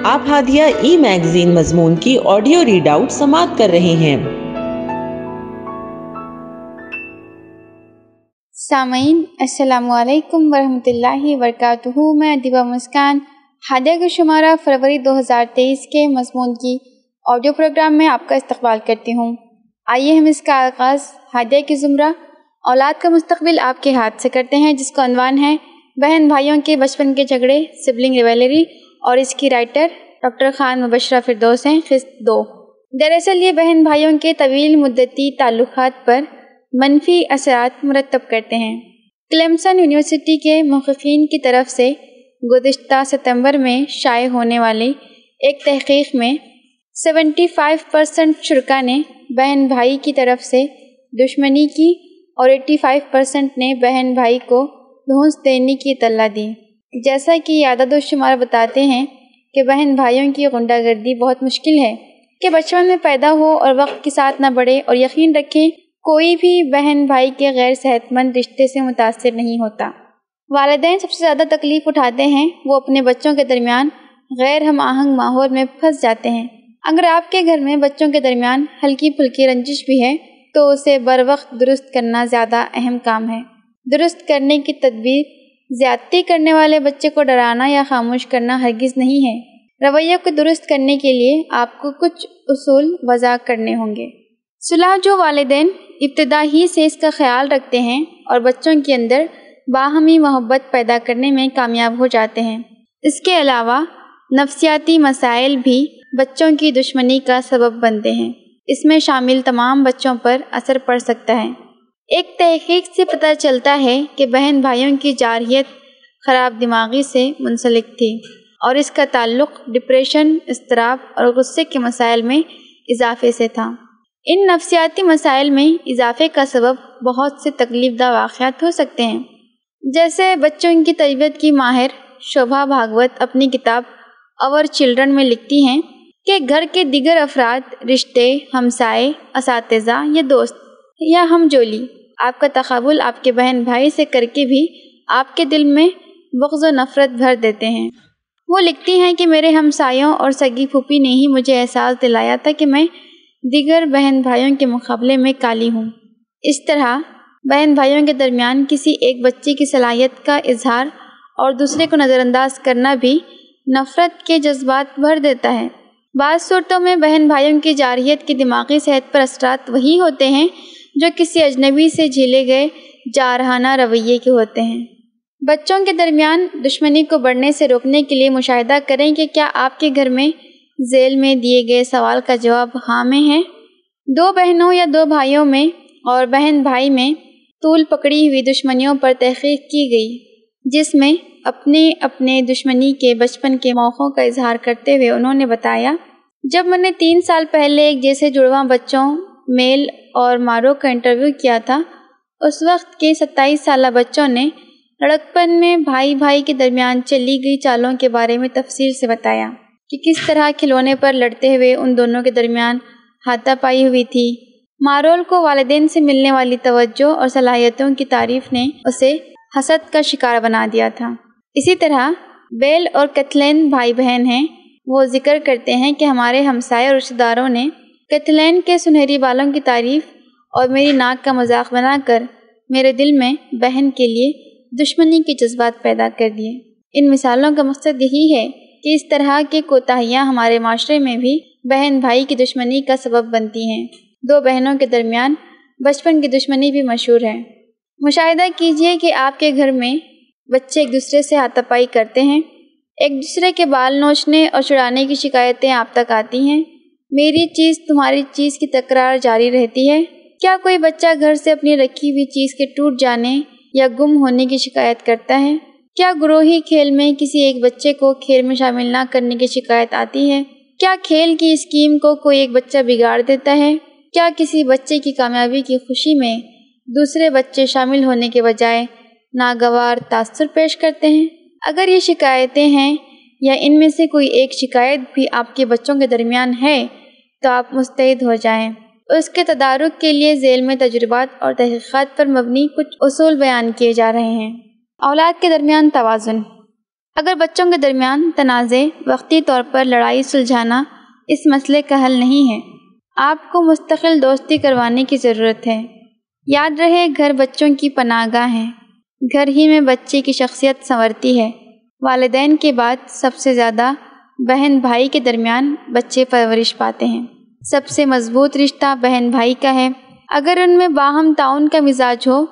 آپ ہادیہ ای میگزین مضمون کی آڈیو ریڈ آؤٹ سماعت کر رہے ہیں۔ سامعین السلام علیکم ورحمۃ اللہ وبرکاتہ۔ میں ادیبہ مسکان ہادیہ کا شمارہ فروری 2023 کے مضمون کی آڈیو پروگرام میں آپ کا استقبال کرتی ہوں۔ آئیے ہم اس کا آغاز ہادیہ کی زمرہ اولاد کا مستقبل آپ کے ہاتھ سے کرتے ہیں، جس کا عنوان ہے بہن بھائیوں کے بچپن کے جھگڑے، سبلنگ ریویلری، اور اس کی رائٹر ڈاکٹر خان مبشرہ فردوس ہیں، قسط 2۔ دراصل یہ بہن بھائیوں کے طویل مدتی تعلقات پر منفی اثرات مرتب کرتے ہیں۔ کلیمسن یونیورسٹی کے محققین کی طرف سے گزشتہ ستمبر میں شائع ہونے والی ایک تحقیق میں 75% شرکاء نے بہن بھائی کی طرف سے دشمنی کی اور 85% نے بہن بھائی کو دھونس دینے کی اطلاع دی۔ جیسا کہ یہ اعداد و شمار بتاتے ہیں کہ بہن بھائیوں کی غنڈہ گردی بہت مشکل ہے کہ بچپن میں پیدا ہو اور وقت کے ساتھ نہ بڑھے، اور یقین رکھیں کوئی بھی بہن بھائی کے غیر صحت مند رشتے سے متاثر نہیں ہوتا۔ والدین سب سے زیادہ تکلیف اٹھاتے ہیں، وہ اپنے بچوں کے درمیان غیر ہم آہنگ ماحول میں پھنس جاتے ہیں۔ اگر آپ کے گھر میں بچوں کے درمیان ہلکی پھلکی رنجش بھی ہے تو اسے بروقت درست کرنا زیادہ اہم کام ہے۔ درست کرنے کی تدبیر زیادتی کرنے والے بچے کو ڈرانا یا خاموش کرنا ہرگز نہیں ہے۔ رویے کو درست کرنے کے لیے آپ کو کچھ اصول وضع کرنے ہوں گے۔ صلح جو والدین ابتدا ہی سے اس کا خیال رکھتے ہیں اور بچوں کے اندر باہمی محبت پیدا کرنے میں کامیاب ہو جاتے ہیں۔ اس کے علاوہ نفسیاتی مسائل بھی بچوں کی دشمنی کا سبب بنتے ہیں۔ اس میں شامل تمام بچوں پر اثر پڑ سکتا ہے۔ ایک تحقیق سے پتہ چلتا ہے کہ بہن بھائیوں کی جارحیت خراب دماغی سے منسلک تھی اور اس کا تعلق ڈپریشن، اضطراب اور غصے کے مسائل میں اضافے سے تھا۔ ان نفسیاتی مسائل میں اضافے کا سبب بہت سے تکلیف دہ واقعات ہو سکتے ہیں، جیسے بچوں کی تربیت کی ماہر شوبھا بھاگوت اپنی کتاب اور چلڈرن میں لکھتی ہیں کہ گھر کے دیگر افراد، رشتے، ہمسائے، اساتذہ یا دوست یا ہم جولی آپ کا تقابل آپ کے بہن بھائی سے کر کے بھی آپ کے دل میں بغض و نفرت بھر دیتے ہیں۔ وہ لکھتی ہیں کہ میرے ہمسایوں اور سگی پھوپھی نے ہی مجھے احساس دلایا تھا کہ میں دیگر بہن بھائیوں کے مقابلے میں کالی ہوں۔ اس طرح بہن بھائیوں کے درمیان کسی ایک بچے کی صلاحیت کا اظہار اور دوسرے کو نظر انداز کرنا بھی نفرت کے جذبات بھر دیتا ہے۔ بعض صورتوں میں بہن بھائیوں کی جارحیت کی دماغی صحت پر اثرات وہی ہوتے ہیں جو کسی اجنبی سے جھیلے گئے جارحانہ رویے کے ہوتے ہیں۔ بچوں کے درمیان دشمنی کو بڑھنے سے روکنے کے لیے مشاہدہ کریں کہ کیا آپ کے گھر میں ذیل میں دیے گئے سوال کا جواب ہاں میں ہے۔ دو بہنوں یا دو بھائیوں میں اور بہن بھائی میں طول پکڑی ہوئی دشمنیوں پر تحقیق کی گئی، جس میں اپنے دشمنی کے بچپن کے موقعوں کا اظہار کرتے ہوئے انہوں نے بتایا، جب میں نے 3 سال پہلے ایک جیسے جڑواں بچوں میل اور مارو کا انٹرویو کیا تھا، اس وقت کے 27 سالہ بچوں نے لڑکپن میں بھائی بھائی کے درمیان چلی گئی چالوں کے بارے میں تفصیل سے بتایا کہ کس طرح کھلونے پر لڑتے ہوئے ان دونوں کے درمیان ہاتھا پائی ہوئی تھی۔ مارول کو والدین سے ملنے والی توجہ اور صلاحیتوں کی تعریف نے اسے حسد کا شکار بنا دیا تھا۔ اسی طرح بیل اور کیتھلین بھائی بہن ہیں۔ وہ ذکر کرتے ہیں کہ ہمارے ہمسائے اور رشتہ داروں نے کیتھلین کے سنہری بالوں کی تعریف اور میری ناک کا مذاق بنا کر میرے دل میں بہن کے لیے دشمنی کے جذبات پیدا کر دیے۔ ان مثالوں کا مقصد یہی ہے کہ اس طرح کے کوتاہیاں ہمارے معاشرے میں بھی بہن بھائی کی دشمنی کا سبب بنتی ہیں۔ دو بہنوں کے درمیان بچپن کی دشمنی بھی مشہور ہے۔ مشاہدہ کیجئے کہ آپ کے گھر میں بچے ایک دوسرے سے ہاتھا پائی کرتے ہیں، ایک دوسرے کے بال نوچنے اور چھڑانے کی شکایتیں آپ تک آتی ہیں، میری چیز تمہاری چیز کی تکرار جاری رہتی ہے۔ کیا کوئی بچہ گھر سے اپنی رکھی ہوئی چیز کے ٹوٹ جانے یا گم ہونے کی شکایت کرتا ہے؟ کیا گروہی کھیل میں کسی ایک بچے کو کھیل میں شامل نہ کرنے کی شکایت آتی ہے؟ کیا کھیل کی اسکیم کو کوئی ایک بچہ بگاڑ دیتا ہے؟ کیا کسی بچے کی کامیابی کی خوشی میں دوسرے بچے شامل ہونے کے بجائے ناگوار تاثر پیش کرتے ہیں؟ اگر یہ شکایتیں ہیں یا ان میں سے کوئی ایک شکایت بھی آپ کے بچوں کے درمیان ہے تو آپ مستعد ہو جائیں۔ اس کے تدارک کے لیے ذیل میں تجربات اور تحقیقات پر مبنی کچھ اصول بیان کیے جا رہے ہیں۔ اولاد کے درمیان توازن۔ اگر بچوں کے درمیان تنازع وقتی طور پر لڑائی سلجھانا اس مسئلے کا حل نہیں ہے، آپ کو مستقل دوستی کروانے کی ضرورت ہے۔ یاد رہے، گھر بچوں کی پناہ گاہ ہے، گھر ہی میں بچے کی شخصیت سنورتی ہے۔ والدین کے بعد سب سے زیادہ بہن بھائی کے درمیان بچے پرورش پاتے ہیں۔ سب سے مضبوط رشتہ بہن بھائی کا ہے۔ اگر ان میں باہم تعاون کا مزاج ہو،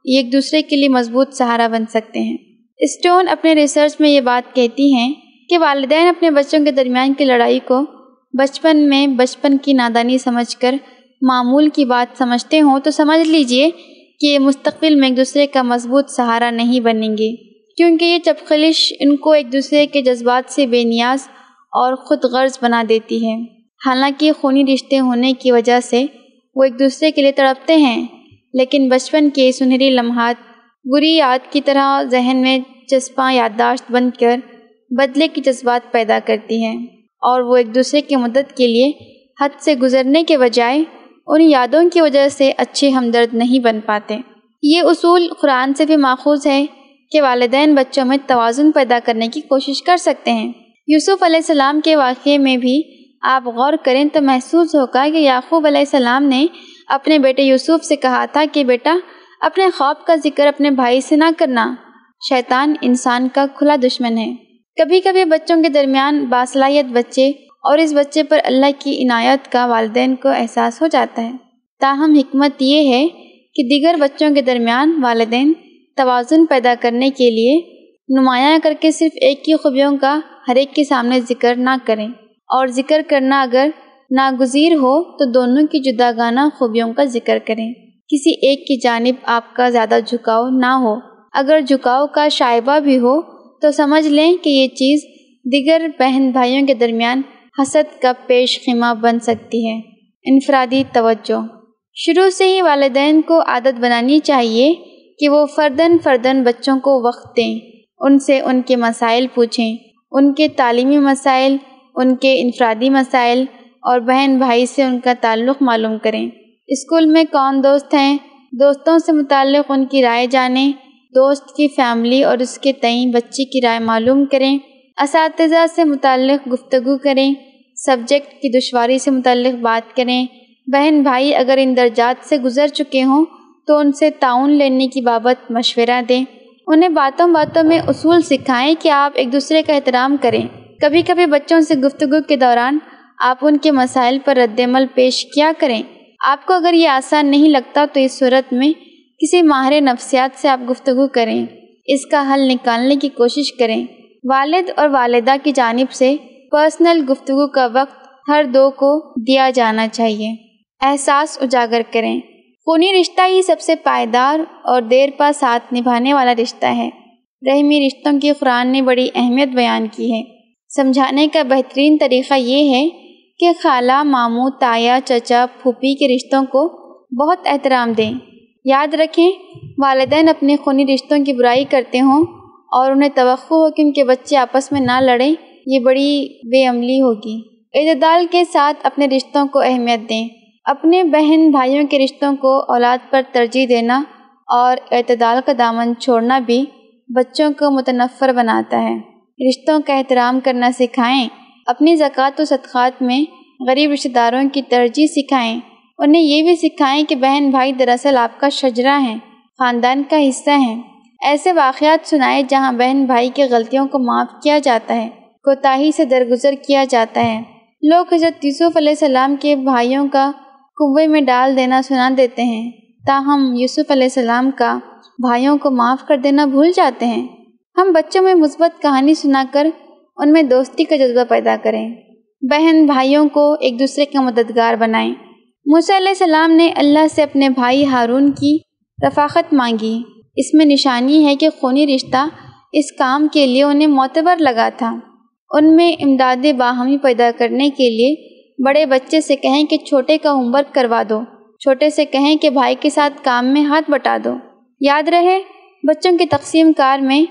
یہ ایک دوسرے کے لیے مضبوط سہارا بن سکتے ہیں۔ اسٹون اپنے ریسرچ میں یہ بات کہتی ہیں کہ والدین اپنے بچوں کے درمیان کی لڑائی کو بچپن کی نادانی سمجھ کر معمول کی بات سمجھتے ہوں تو سمجھ لیجئے کہ یہ مستقبل میں ایک دوسرے کا مضبوط سہارا نہیں بنیں گے، کیونکہ یہ چپخلش ان کو ایک دوسرے کے جذبات سے بے نیاز اور خود غرض بنا دیتی ہے۔ حالانکہ خونی رشتے ہونے کی وجہ سے وہ ایک دوسرے کے لیے تڑپتے ہیں، لیکن بچپن کے سنہری لمحات بری یاد کی طرح ذہن میں چسپاں یادداشت بن کر بدلے کی جذبات پیدا کرتی ہیں، اور وہ ایک دوسرے کی مدد کے لیے حد سے گزرنے کے بجائے ان یادوں کی وجہ سے اچھے ہمدرد نہیں بن پاتے۔ یہ اصول قرآن سے بھی ماخوذ ہے کہ والدین بچوں میں توازن پیدا کرنے کی کوشش کر سکتے ہیں۔ یوسف علیہ السلام کے واقعے میں بھی آپ غور کریں تو محسوس ہوگا کہ یعقوب علیہ السلام نے اپنے بیٹے یوسف سے کہا تھا کہ بیٹا، اپنے خواب کا ذکر اپنے بھائی سے نہ کرنا، شیطان انسان کا کھلا دشمن ہے۔ کبھی کبھی بچوں کے درمیان باصلاحیت بچے اور اس بچے پر اللہ کی عنایت کا والدین کو احساس ہو جاتا ہے، تاہم حکمت یہ ہے کہ دیگر بچوں کے درمیان والدین توازن پیدا کرنے کے لیے نمایاں کر کے صرف ایک کی خوبیوں کا ہر ایک کے سامنے ذکر نہ کریں، اور ذکر کرنا اگر ناگزیر ہو تو دونوں کی جداگانہ خوبیوں کا ذکر کریں۔ کسی ایک کی جانب آپ کا زیادہ جھکاؤ نہ ہو، اگر جھکاؤ کا شائبہ بھی ہو تو سمجھ لیں کہ یہ چیز دیگر بہن بھائیوں کے درمیان حسد کا پیش خیمہ بن سکتی ہے۔ انفرادی توجہ۔ شروع سے ہی والدین کو عادت بنانی چاہیے کہ وہ فرداً بچوں کو وقت دیں، ان سے ان کے مسائل پوچھیں، ان کے تعلیمی مسائل، ان کے انفرادی مسائل اور بہن بھائی سے ان کا تعلق معلوم کریں۔ اسکول میں کون دوست ہیں، دوستوں سے متعلق ان کی رائے جانیں، دوست کی فیملی اور اس کے تئیں بچے کی رائے معلوم کریں، اساتذہ سے متعلق گفتگو کریں، سبجیکٹ کی دشواری سے متعلق بات کریں۔ بہن بھائی اگر ان درجات سے گزر چکے ہوں تو ان سے تعاون لینے کی بابت مشورہ دیں۔ انہیں باتوں میں اصول سکھائیں کہ آپ ایک دوسرے کا احترام کریں۔ کبھی کبھی بچوں سے گفتگو کے دوران آپ ان کے مسائل پر رد عمل پیش کیا کریں۔ آپ کو اگر یہ آسان نہیں لگتا تو اس صورت میں کسی ماہر نفسیات سے آپ گفتگو کریں، اس کا حل نکالنے کی کوشش کریں۔ والد اور والدہ کی جانب سے پرسنل گفتگو کا وقت ہر دو کو دیا جانا چاہیے۔ احساس اجاگر کریں۔ خونی رشتہ ہی سب سے پائیدار اور دیر پا ساتھ نبھانے والا رشتہ ہے۔ رحمی رشتوں کی قرآن نے بڑی اہمیت بیان کی ہے۔ سمجھانے کا بہترین طریقہ یہ ہے کہ خالہ، ماموں، تایا، چچا، پھوپھی کے رشتوں کو بہت احترام دیں۔ یاد رکھیں، والدین اپنے خونی رشتوں کی برائی کرتے ہوں اور انہیں توقع ہو کہ ان کے بچے آپس میں نہ لڑیں، یہ بڑی بے عملی ہوگی۔ اعتدال کے ساتھ اپنے رشتوں کو اہمیت دیں۔ اپنے بہن بھائیوں کے رشتوں کو اولاد پر ترجیح دینا اور اعتدال کا دامن چھوڑنا بھی بچوں کو متنفر بناتا ہے۔ رشتوں کا احترام کرنا سکھائیں۔ اپنی زکوٰۃ و صدقات میں غریب رشتہ داروں کی ترجیح سکھائیں۔ انہیں یہ بھی سکھائیں کہ بہن بھائی دراصل آپ کا شجرہ ہیں، خاندان کا حصہ ہیں۔ ایسے واقعات سنائیں جہاں بہن بھائی کی غلطیوں کو معاف کیا جاتا ہے، کوتاہی سے درگزر کیا جاتا ہے۔ لوگ حضرت یوسف علیہ السلام کے بھائیوں کا کنویں میں ڈال دینا سنا دیتے ہیں، تاہم یوسف علیہ السلام کا بھائیوں کو معاف کر دینا بھول جاتے ہیں۔ ہم بچوں میں مثبت کہانی سنا کر ان میں دوستی کا جذبہ پیدا کریں۔ بہن بھائیوں کو ایک دوسرے کا مددگار بنائیں۔ موسیٰ علیہ السلام نے اللہ سے اپنے بھائی ہارون کی رفاقت مانگی۔ اس میں نشانی ہے کہ خونی رشتہ اس کام کے لیے انہیں معتبر لگا تھا۔ ان میں امداد باہمی پیدا کرنے کے لیے بڑے بچے سے کہیں کہ چھوٹے کا ہوم ورک کروا دو، چھوٹے سے کہیں کہ بھائی کے ساتھ کام میں ہاتھ بٹا دو۔ یاد رہے، بچوں کی تقسیم کار میں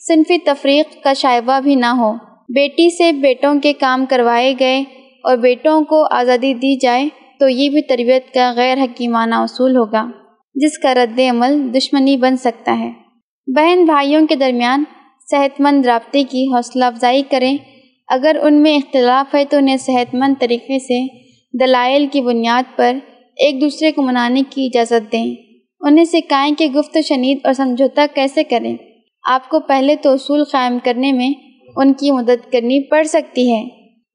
صنفی تفریق کا شائبہ بھی نہ ہو۔ بیٹی سے بیٹوں کے کام کروائے گئے اور بیٹوں کو آزادی دی جائے تو یہ بھی تربیت کا غیر حکیمانہ اصول ہوگا، جس کا رد عمل دشمنی بن سکتا ہے۔ بہن بھائیوں کے درمیان صحت مند رابطے کی حوصلہ افزائی کریں۔ اگر ان میں اختلاف ہے تو انہیں صحت مند طریقے سے دلائل کی بنیاد پر ایک دوسرے کو منانے کی اجازت دیں۔ انہیں سکھائیں کہ گفت و شنید اور سمجھوتہ کیسے کریں۔ آپ کو پہلے تو اصول قائم کرنے میں ان کی مدد کرنی پڑ سکتی ہے،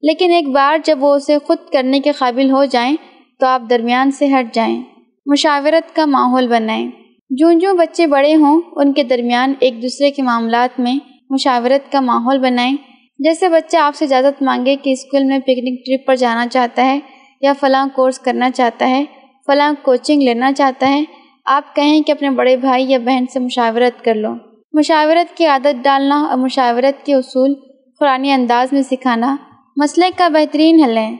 لیکن ایک بار جب وہ اسے خود کرنے کے قابل ہو جائیں تو آپ درمیان سے ہٹ جائیں۔ مشاورت کا ماحول بنائیں۔ جوں بچے بڑے ہوں ان کے درمیان ایک دوسرے کے معاملات میں مشاورت کا ماحول بنائیں۔ جیسے بچہ آپ سے اجازت مانگے کہ اسکول میں پکنک ٹرپ پر جانا چاہتا ہے یا فلاں کورس کرنا چاہتا ہے، فلاں کوچنگ لینا چاہتا ہے، آپ کہیں کہ اپنے بڑے بھائی یا بہن سے مشاورت کر لو۔ مشاورت کی عادت ڈالنا اور مشاورت کے اصول قرآنی انداز میں سکھانا مسئلے کا بہترین حل ہے۔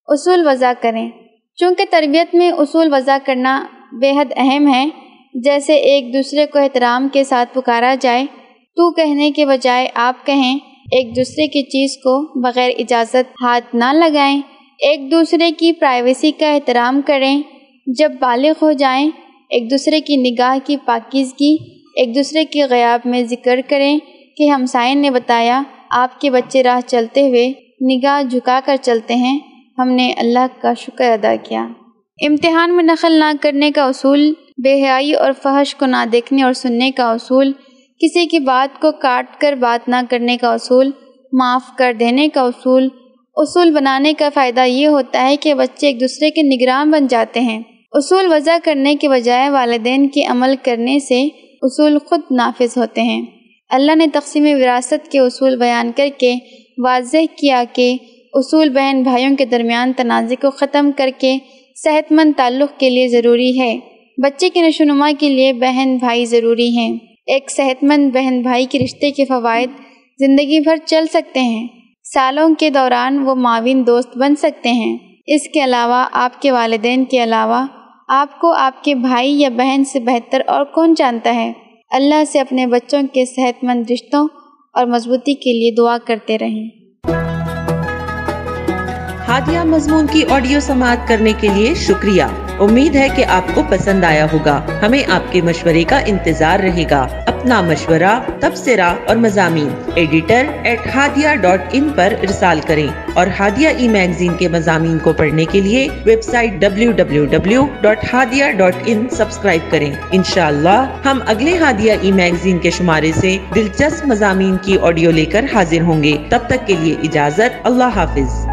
اصول وضع کریں۔ چونکہ تربیت میں اصول وضع کرنا بے حد اہم ہے، جیسے ایک دوسرے کو احترام کے ساتھ پکارا جائے، تو کہنے کے بجائے آپ کہیں، ایک دوسرے کی چیز کو بغیر اجازت ہاتھ نہ لگائیں، ایک دوسرے کی پرائیویسی کا احترام کریں، جب بالغ ہو جائیں ایک دوسرے کی نگاہ کی پاکیزگی، ایک دوسرے کے غیاب میں ذکر کریں کہ ہمسائے نے بتایا آپ کے بچے راہ چلتے ہوئے نگاہ جھکا کر چلتے ہیں، ہم نے اللہ کا شکر ادا کیا۔ امتحان میں نقل نہ کرنے کا اصول، بے حیائی اور فحش کو نہ دیکھنے اور سننے کا اصول، کسی کی بات کو کاٹ کر بات نہ کرنے کا اصول، معاف کر دینے کا اصول۔ اصول بنانے کا فائدہ یہ ہوتا ہے کہ بچے ایک دوسرے کے نگران بن جاتے ہیں۔ اصول وضع کرنے کے بجائے والدین کے عمل کرنے سے اصول خود نافذ ہوتے ہیں۔ اللہ نے تقسیم وراثت کے اصول بیان کر کے واضح کیا کہ اصول بہن بھائیوں کے درمیان تنازع کو ختم کر کے صحت مند تعلق کے لیے ضروری ہے۔ بچے کی نشوونما کے لیے بہن بھائی ضروری ہیں۔ ایک صحت مند بہن بھائی کے رشتے کے فوائد زندگی بھر چل سکتے ہیں۔ سالوں کے دوران وہ معاون دوست بن سکتے ہیں۔ اس کے علاوہ آپ کے والدین کے علاوہ آپ کو آپ کے بھائی یا بہن سے بہتر اور کون جانتا ہے؟ اللہ سے اپنے بچوں کے صحت مند رشتوں اور مضبوطی کے لیے دعا کرتے رہیں۔ ہادیہ مضمون کی آڈیو سماعت کرنے کے لیے شکریہ۔ امید ہے کہ آپ کو پسند آیا ہوگا۔ ہمیں آپ کے مشورے کا انتظار رہے گا۔ اپنا مشورہ، تبصرہ اور مضامین editor@hadia.in پر ارسال کریں اور ہادیہ ای میگزین کے مضامین کو پڑھنے کے لیے ویب سائٹ www.hadia.in سبسکرائب کریں۔ انشاءاللہ ہم اگلے ہادیہ ای میگزین کے شمارے سے دلچسپ مضامین کی آڈیو لے کر حاضر ہوں گے۔ تب تک کے لیے اجازت، اللہ حافظ۔